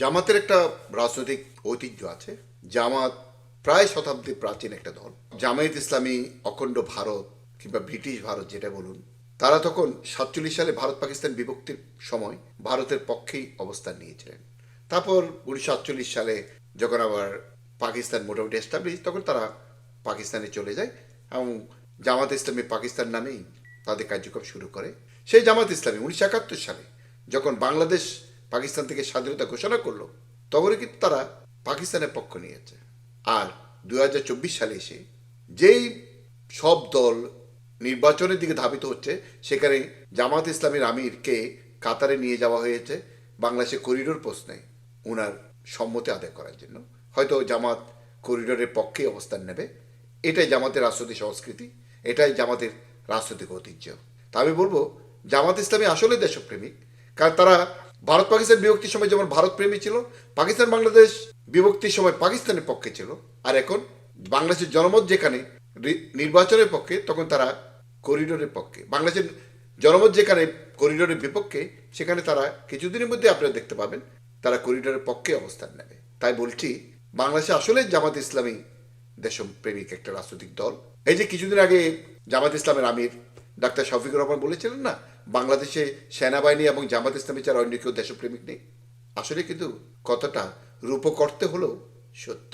জামাতের একটা রাজনৈতিক ঐতিহ্য আছে। জামাত প্রায় শতাব্দী প্রাচীন একটা দল। জামায়াত ইসলামী, অখণ্ড ভারত কিংবা ব্রিটিশ ভারত যেটা বলুন, তারা তখন 47 সালে ভারত পাকিস্তান বিভক্তির সময় ভারতের পক্ষেই অবস্থান নিয়েছিলেন। তারপর 1948 সালে যখন আবার পাকিস্তান মোটামুটি এস্টাবলিশ, তখন তারা পাকিস্তানে চলে যায় এবং জামাত ইসলামী পাকিস্তান নামেই তাদের কার্যক্রম শুরু করে। সেই জামাত ইসলামী 1971 সালে যখন বাংলাদেশ পাকিস্তান থেকে স্বাধীনতা ঘোষণা করলো, তখনই কিন্তু তারা পাকিস্তানের পক্ষ নিয়েছে। আর 2024 সালে এসে যেই সব দল নির্বাচনের দিকে ধাবিত হচ্ছে, সেখানে জামাত ইসলামের আমিরকে কাতারে নিয়ে যাওয়া হয়েছে বাংলাদেশে করিডোর প্রশ্নে ওনার সম্মতি আদায় করার জন্য। হয়তো জামাত করিডোরের পক্ষে অবস্থান নেবে। এটাই জামাতের রাজনৈতিক সংস্কৃতি, এটাই জামাতের রাজনৈতিক ঐতিহ্য। তা আমি বলবো, জামাত ইসলামী আসলে দেশপ্রেমিক। কারণ তারা ভারত পাকিস্তান বিভক্তির সময় যেমন ভারত প্রেমী ছিল, পাকিস্তান বাংলাদেশ বিভক্তির সময় পাকিস্তানের পক্ষে ছিল, আর এখন বাংলাদেশের জনমত যেখানে নির্বাচনের পক্ষে, তখন তারা করিডোরের পক্ষে। বাংলাদেশের জনমত যেখানে করিডোরের বিপক্ষে, সেখানে তারা কিছুদিনের মধ্যে আপনারা দেখতে পাবেন তারা করিডোরের পক্ষে অবস্থান নেবে। তাই বলছি, বাংলাদেশে আসলে জামাত ইসলামী দেশপ্রেমিক একটা রাজনৈতিক দল। এই যে কিছুদিন আগে জামাত ইসলামের আমির ডাক্তার শফিকুর রহমান বলেছিলেন না, বাংলাদেশে সেনাবাহিনী এবং জামাত ইসলামী ছাড়া অন্য কেউ দেশপ্রেমিক নেই। আসলে কিন্তু কথাটা রূপক অর্থে হলেও সত্য।